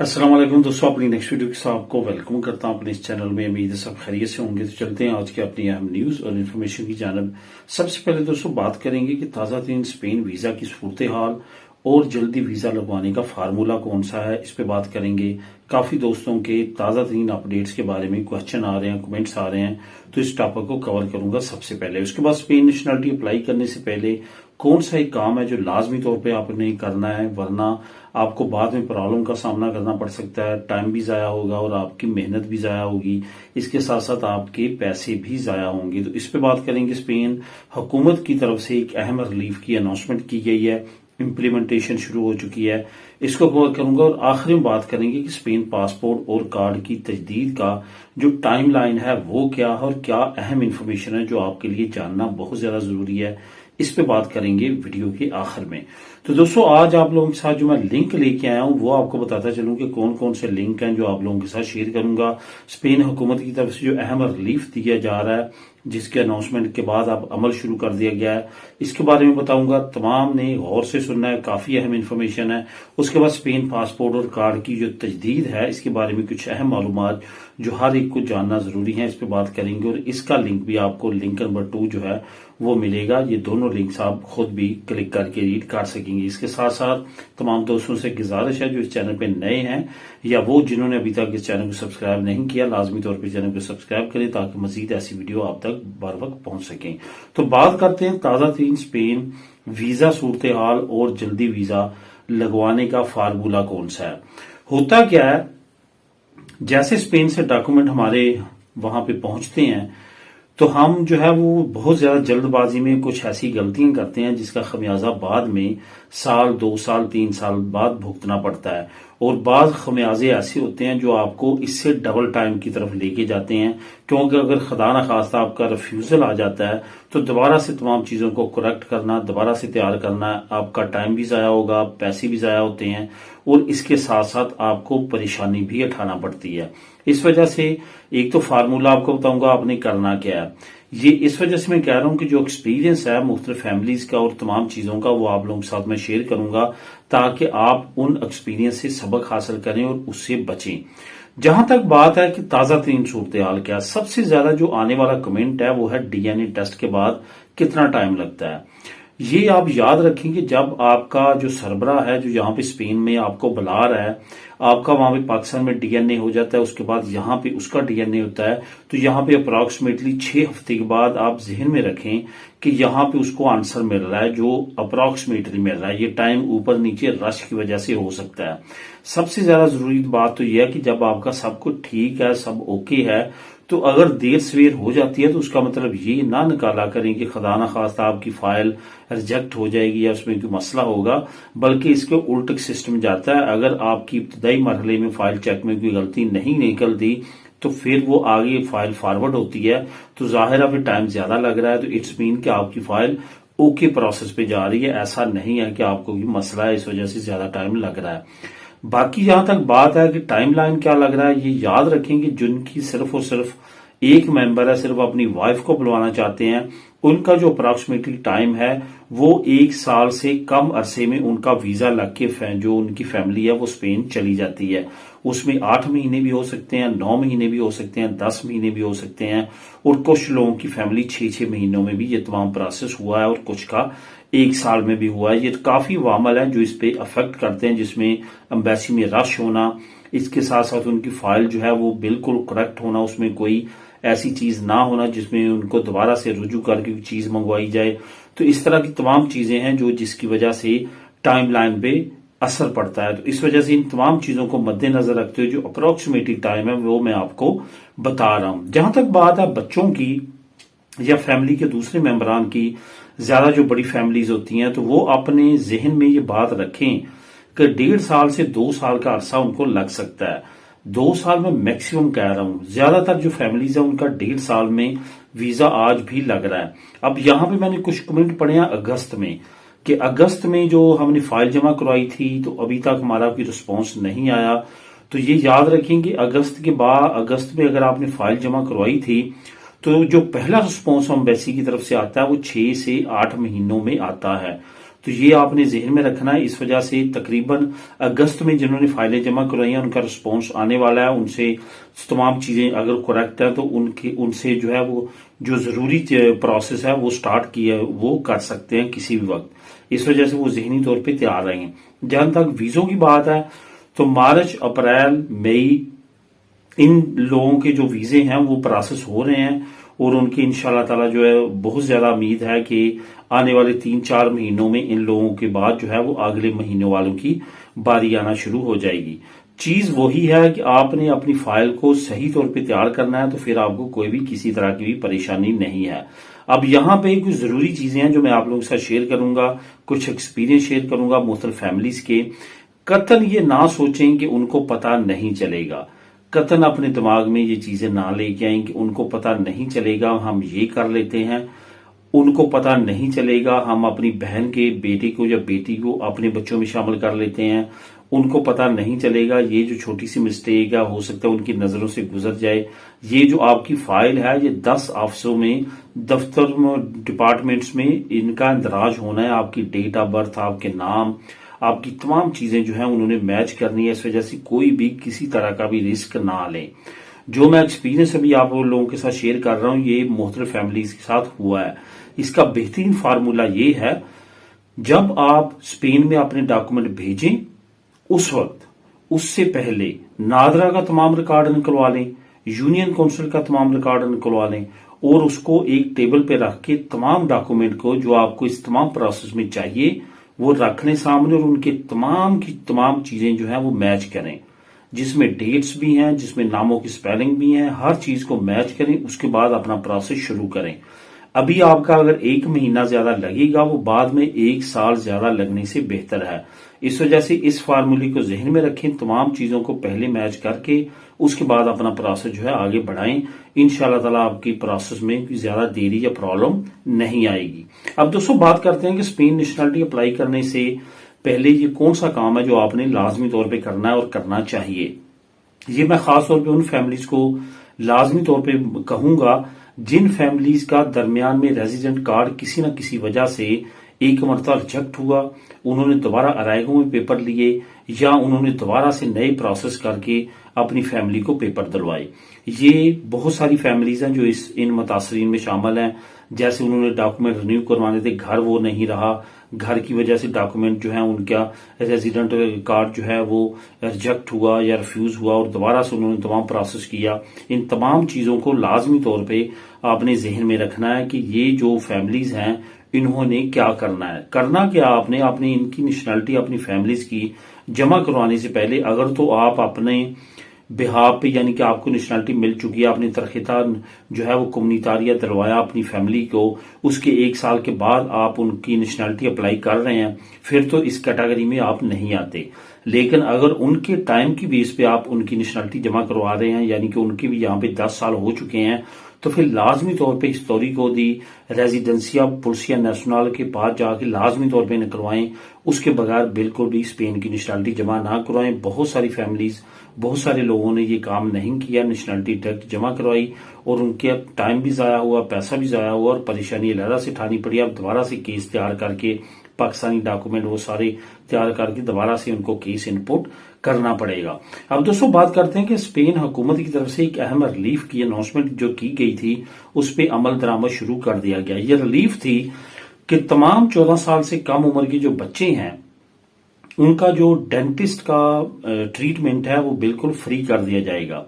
अस्सलाम वालेकुम दोस्तों, अपनी नेक्स्ट वीडियो के साथ आपको वेलकम करता हूं अपने इस चैनल में। उम्मीद है सब खैरियत से होंगे। तो चलते हैं आज की अपनी अहम न्यूज और इन्फॉर्मेशन की जानब। सबसे पहले दोस्तों बात करेंगे कि ताज़ा तरीन स्पेन वीजा की सूरत हाल और जल्दी वीजा लगवाने का फार्मूला कौन सा है, इस पे बात करेंगे। काफी दोस्तों के ताज़ा तरीन अपडेट्स के बारे में क्वेश्चन आ रहे हैं, कमेंट्स आ रहे हैं, तो इस टॉपिक को कवर करूंगा सबसे पहले। उसके बाद स्पेन नेशनलिटी अप्लाई करने से पहले कौन सा एक काम है जो लाजमी तौर पे आपने करना है, वरना आपको बाद में प्रॉब्लम का सामना करना पड़ सकता है। टाइम भी जाया होगा और आपकी मेहनत भी जाया होगी, इसके साथ साथ आपके पैसे भी जाया होंगे। तो इस पे बात करेंगे। स्पेन हुकूमत की तरफ से एक अहम रिलीफ की अनाउंसमेंट की गई है, इम्प्लीमेंटेशन शुरू हो चुकी है, इसको कवर करूंगा। और आखिर में बात करेंगे कि स्पेन पासपोर्ट और कार्ड की तजदीद का जो टाइम लाइन है वो क्या है और क्या अहम इंफॉर्मेशन है जो आपके लिए जानना बहुत ज्यादा जरूरी है, इस पे बात करेंगे वीडियो के आखिर में। तो दोस्तों आज आप लोगों के साथ जो मैं लिंक लेके आया हूं वो आपको बताता चलूं कि कौन कौन से लिंक हैं जो आप लोगों के साथ शेयर करूंगा। स्पेन हुकूमत की तरफ से जो अहम रिलीफ दिया जा रहा है, जिसके अनाउंसमेंट के बाद अब अमल शुरू कर दिया गया है, इसके बारे में बताऊंगा। तमाम ने गौर से सुनना है, काफी अहम इंफॉर्मेशन है। उसके बाद स्पेन पासपोर्ट और कार्ड की जो तजदीद है, इसके बारे में कुछ अहम मालूमात जो हर एक को जानना जरूरी है, इस पे बात करेंगे। और इसका लिंक भी आपको लिंक नंबर 2 जो है वो मिलेगा। ये दोनों लिंक्स आप खुद भी क्लिक करके रीड कर सकेंगे। इसके साथ साथ तमाम दोस्तों से गुजारिश है जो इस चैनल पे नए हैं या वो जिन्होंने अभी तक इस चैनल को सब्सक्राइब नहीं किया, लाजमी तौर पर चैनल को सब्सक्राइब करें ताकि मजीद ऐसी वीडियो आप तक बर वक्त पहुंच सकें। तो बात करते हैं ताजा तरीन स्पेन वीजा सूरत हाल और जल्दी वीजा लगवाने का फार्मूला कौन सा है। होता क्या है, जैसे स्पेन से डॉक्यूमेंट हमारे वहां पे पहुंचते हैं तो हम जो है वो बहुत ज्यादा जल्दबाजी में कुछ ऐसी गलतियां करते हैं जिसका खमियाजा बाद में साल 2 साल 3 साल बाद भुगतना पड़ता है। और बाद खमियाजे ऐसे होते हैं जो आपको इससे डबल टाइम की तरफ लेके जाते हैं, क्योंकि अगर खुदा न खास्ता आपका रिफ्यूजल आ जाता है तो दोबारा से तमाम चीजों को करेक्ट करना, दोबारा से तैयार करना, आपका टाइम भी जाया होगा, पैसे भी जाया होते हैं और इसके साथ साथ आपको परेशानी भी उठाना पड़ती है। इस वजह से एक तो फार्मूला आपको बताऊंगा आपने करना क्या है। ये इस वजह से मैं कह रहा हूं कि जो एक्सपीरियंस है मुख्तलिफ फैमिलीज का और तमाम चीजों का वो आप लोगों के साथ मैं शेयर करूंगा ताकि आप उन एक्सपीरियंस से सबक हासिल करें और उससे बचें। जहां तक बात है कि ताजा तरीन सूरत हाल क्या, सबसे ज्यादा जो आने वाला कमेंट है वो है डीएनए टेस्ट के बाद कितना टाइम लगता है। ये आप याद रखेंगे, जब आपका जो सरबरा है जो यहाँ पे स्पेन में आपको बुला रहा है, आपका वहां पे पाकिस्तान में डीएनए हो जाता है, उसके बाद यहाँ पे उसका डीएनए होता है, तो यहाँ पे अप्रोक्सीमेटली 6 हफ्ते के बाद आप जहन में रखें कि यहाँ पे उसको आंसर मिल रहा है जो अप्रोक्सीमेटली मिल रहा है। ये टाइम ऊपर नीचे रश की वजह से हो सकता है। सबसे ज्यादा जरूरी बात तो यह है कि जब आपका सब कुछ ठीक है, सब ओके है, तो अगर देर सवेर हो जाती है तो उसका मतलब ये ना निकाला करें कि खुदा ना खास्ता आपकी फाइल रिजेक्ट हो जाएगी या उसमें कोई मसला होगा, बल्कि इसके उल्ट सिस्टम जाता है। अगर आपकी इब्तदाई मरहले में फाइल चेक में कोई गलती नहीं निकलती तो फिर वो आगे फाइल फॉरवर्ड होती है, तो जाहिर है फिर टाइम ज्यादा लग रहा है, तो इट्स मीन कि आपकी फाइल ओके प्रोसेस पे जा रही है। ऐसा नहीं है कि आपको कोई मसला है इस वजह से ज्यादा टाइम लग रहा है। बाकी जहां तक बात है कि टाइमलाइन क्या लग रहा है, ये याद रखें कि जिनकी सिर्फ और सिर्फ एक मेंबर है, सिर्फ अपनी वाइफ को बुलवाना चाहते हैं, उनका जो अप्रोक्सीमेटली टाइम है वो 1 साल से कम अरसे में उनका वीजा लग के जो उनकी फैमिली है वो स्पेन चली जाती है। उसमें 8 महीने भी हो सकते हैं, 9 महीने भी हो सकते हैं, 10 महीने भी हो सकते हैं, और कुछ लोगों की फैमिली 6-6 महीनों में भी ये तमाम प्रोसेस हुआ है और कुछ का 1 साल में भी हुआ है। ये काफी वामल है जो इस पे अफेक्ट करते हैं, जिसमें एम्बेसी में रश होना, इसके साथ साथ उनकी फाइल जो है वो बिल्कुल करेक्ट होना, उसमें कोई ऐसी चीज ना होना जिसमें उनको दोबारा से रुजू करके चीज मंगवाई जाए। तो इस तरह की तमाम चीजें हैं जो जिसकी वजह से टाइमलाइन पे असर पड़ता है। तो इस वजह से इन तमाम चीजों को मद्देनजर रखते हुए जो अप्रोक्सीमेटली टाइम है वो मैं आपको बता रहा हूं। जहां तक बात है बच्चों की या फैमिली के दूसरे मेंबरान की, ज्यादा जो बड़ी फैमिलीज होती हैं तो वो अपने जहन में ये बात रखें कि 1.5 साल से 2 साल का अरसा उनको लग सकता है। 2 साल में मैक्सिमम कह रहा हूं, ज्यादातर जो फैमिलीज है उनका 1.5 साल में वीजा आज भी लग रहा है। अब यहां पे मैंने कुछ कमेंट पढ़े हैं अगस्त में कि अगस्त में जो हमने फाइल जमा करवाई थी तो अभी तक हमारा कोई रिस्पॉन्स नहीं आया। तो ये याद रखें कि अगस्त के बाद, अगस्त में अगर आपने फाइल जमा करवाई थी तो जो पहला रिस्पॉन्स एम्बेसी की तरफ से आता है वो 6 से 8 महीनों में आता है। तो ये आपने जहन में रखना है। इस वजह से तकरीबन अगस्त में जिन्होंने फाइलें जमा करवाई हैं उनका रिस्पॉन्स आने वाला है। उनसे तमाम चीजें अगर करेक्ट है तो उनसे जो है वो जो जरूरी प्रोसेस है वो स्टार्ट किया वो कर सकते हैं किसी भी वक्त। इस वजह से वो जहनी तौर पर तैयार रहेंगे। जहां तक वीजों की बात है तो मार्च, अप्रैल, मई इन लोगों के जो वीजे हैं वो प्रोसेस हो रहे हैं और उनकी इंशाल्लाह ताला जो है बहुत ज्यादा उम्मीद है कि आने वाले 3-4 महीनों में इन लोगों के बाद जो है वो अगले महीनों वालों की बारी आना शुरू हो जाएगी। चीज वही है कि आपने अपनी फाइल को सही तौर पे तैयार करना है, तो फिर आपको कोई भी किसी तरह की भी परेशानी नहीं है। अब यहाँ पे कुछ जरूरी चीजें हैं जो मैं आप लोगों के साथ शेयर करूंगा, कुछ एक्सपीरियंस शेयर करूंगा मुख्तलिफ फैमिलीज के। कतन ये ना सोचें कि उनको पता नहीं चलेगा, कतन अपने दिमाग में ये चीजें ना लेके आए कि उनको पता नहीं चलेगा हम ये कर लेते हैं, उनको पता नहीं चलेगा हम अपनी बहन के बेटे को या बेटी को अपने बच्चों में शामिल कर लेते हैं, उनको पता नहीं चलेगा ये जो छोटी सी मिस्टेक है हो सकता है उनकी नजरों से गुजर जाए। ये जो आपकी फाइल है ये 10 ऑफिसों में, दफ्तर में, डिपार्टमेंट्स में इनका इंदराज होना है। आपकी डेट ऑफ बर्थ, आपके नाम, आपकी तमाम चीजें जो है उन्होंने मैच करनी है। इस वजह से कोई भी किसी तरह का भी रिस्क ना ले। जो मैं एक्सपीरियंस अभी आप लोगों के साथ शेयर कर रहा हूं ये मुख्तलिफ फैमिलीज के साथ हुआ है। इसका बेहतरीन फार्मूला ये है, जब आप स्पेन में अपने डॉक्यूमेंट भेजें उस वक्त उससे पहले नादरा का तमाम रिकॉर्ड निकलवा लें, यूनियन काउंसिल का तमाम रिकॉर्ड निकलवा लें और उसको एक टेबल पे रख के तमाम डॉक्यूमेंट को जो आपको इस तमाम प्रोसेस में चाहिए वो रख लें सामने और उनके तमाम की तमाम चीजें जो है वो मैच करें, जिसमें डेट्स भी हैं, जिसमें नामों की स्पेलिंग भी है, हर चीज को मैच करें। उसके बाद अपना प्रोसेस शुरू करें। अभी आपका अगर 1 महीना ज्यादा लगेगा वो बाद में 1 साल ज्यादा लगने से बेहतर है। इस वजह से इस फार्मूले को जहन में रखें, तमाम चीजों को पहले मैच करके उसके बाद अपना प्रोसेस जो है आगे बढ़ाएं। इंशाल्लाह ताला आपकी प्रोसेस में कोई ज्यादा देरी या प्रॉब्लम नहीं आएगी। अब दोस्तों बात करते हैं कि स्पेन नेशनलिटी अप्लाई करने से पहले ये कौन सा काम है जो आपने लाजमी तौर पर करना है और करना चाहिए। ये मैं खास तौर पर उन फैमिलीज को लाजमी तौर पर कहूंगा जिन फैमिलीज का दरमियान में रेजिडेंट कार्ड किसी न किसी वजह से एक मरतबा रिजेक्ट हुआ, उन्होंने दोबारा अराइगो में पेपर लिए या उन्होंने दोबारा से नए प्रोसेस करके अपनी फैमिली को पेपर दिलवाए। ये बहुत सारी फैमिलीज हैं जो इन मुतासरीन में शामिल हैं। जैसे उन्होंने डॉक्यूमेंट रिन्यू करवाने थे, घर वो नहीं रहा, घर की वजह से डॉक्यूमेंट जो है उनका रेजिडेंट कार्ड जो है वो रिजेक्ट हुआ या रिफ्यूज हुआ और दोबारा से उन्होंने तमाम प्रोसेस किया। इन तमाम चीजों को लाजमी तौर पे आपने जहन में रखना है कि ये जो फैमिलीज हैं इन्होंने क्या करना है। करना क्या आपने अपनी इनकी नेशनलिटी अपनी फैमिलीज की जमा करवाने से पहले, अगर तो आप अपने बिहार पे यानी कि आपको नेशनलिटी मिल चुकी है, आपने तरखेता जो है वो कम्युनिटारिया दिलवाया अपनी फैमिली को, उसके 1 साल के बाद आप उनकी नेशनलिटी अप्लाई कर रहे हैं, फिर तो इस कैटेगरी में आप नहीं आते। लेकिन अगर उनके टाइम की बेस पे आप उनकी नेशनलिटी जमा करवा रहे हैं यानी कि उनके भी यहाँ पे 10 साल हो चुके हैं, तो फिर लाजमी तौर पे हिस्टोरिको दी रेजिडेंसिया पुलिसिया नेशनल के पास जाके लाजमी तौर पे निकलवाएं। उसके बगैर बिल्कुल भी स्पेन की नेशनलिटी जमा ना करवाएं। बहुत सारी फैमिलीज, बहुत सारे लोगों ने ये काम नहीं किया, नेशनलिटी डायरेक्ट जमा करवाई और उनके टाइम भी जाया हुआ, पैसा भी जाया हुआ और परेशानी अलहदा से उठानी पड़ी। अब दोबारा से केस तैयार करके पाकिस्तानी डॉक्यूमेंट वो सारे तैयार करके दोबारा से उनको केस इनपुट करना पड़ेगा। अब दोस्तों बात करते हैं कि स्पेन हुकूमत की तरफ से एक अहम रिलीफ की अनाउंसमेंट जो की गई थी उस पर अमल दरामद शुरू कर दिया गया। ये रिलीफ थी कि तमाम 14 साल से कम उम्र के जो बच्चे हैं उनका जो डेंटिस्ट का ट्रीटमेंट है वो बिल्कुल फ्री कर दिया जाएगा।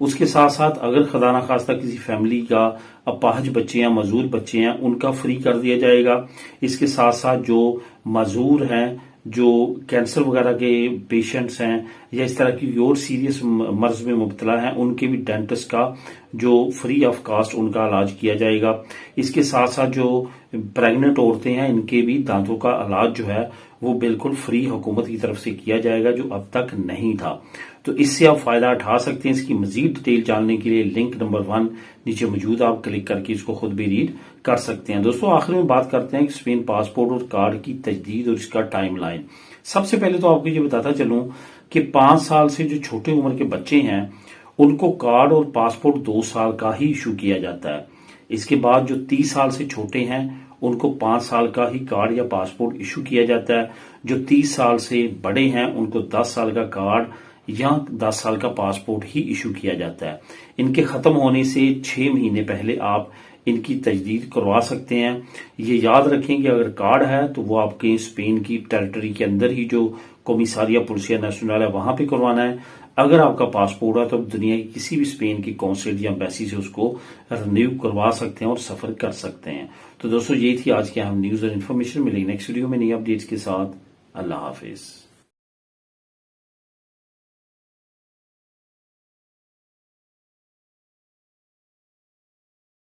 उसके साथ साथ अगर खुदा ना खास्ता किसी फैमिली का अपाहज बच्चे हैं, मजदूर बच्चे हैं, उनका फ्री कर दिया जाएगा। इसके साथ साथ जो मजदूर हैं, जो कैंसर वगैरह के पेशेंट्स हैं या इस तरह की और सीरियस मर्ज में मुब्तला हैं, उनके भी डेंटिस्ट का जो फ्री ऑफ कास्ट उनका इलाज किया जाएगा। इसके साथ साथ जो प्रेग्नेंट औरतें हैं इनके भी दांतों का इलाज जो है वो बिल्कुल फ्री हुकूमत की तरफ से किया जाएगा, जो अब तक नहीं था। तो इससे आप फायदा उठा सकते हैं। इसकी मजीद डिटेल जानने के लिए लिंक नंबर 1 नीचे मौजूद, आप क्लिक करके इसको खुद भी रीड कर सकते हैं। दोस्तों आखिर में बात करते हैं कि स्पेन पासपोर्ट और कार्ड की तजदीद और इसका टाइमलाइन। सबसे पहले तो आपको ये बताता चलूं कि 5 साल से जो छोटे उम्र के बच्चे हैं उनको कार्ड और पासपोर्ट 2 साल का ही इशू किया जाता है। इसके बाद जो 30 साल से छोटे हैं उनको 5 साल का ही कार्ड या पासपोर्ट इशू किया जाता है। जो 30 साल से बड़े हैं उनको 10 साल का कार्ड या 10 साल का पासपोर्ट ही इशू किया जाता है। इनके खत्म होने से 6 महीने पहले आप इनकी तजदीद करवा सकते हैं। ये याद रखें कि अगर कार्ड है तो वो आपके स्पेन की टेरिटरी के अंदर ही जो कोमिसारिया पुलिसिया नेशनल है वहां पे करवाना है। अगर आपका पासपोर्ट है तो आप दुनिया की किसी भी स्पेन की कौंसिल या एम्बेसी से उसको रिन्यू करवा सकते हैं और सफर कर सकते हैं। तो दोस्तों ये थी आज की अहम न्यूज और इन्फॉर्मेशन। मिलेगी नेक्स्ट वीडियो में नई अपडेट्स के साथ। अल्लाह हाफिज।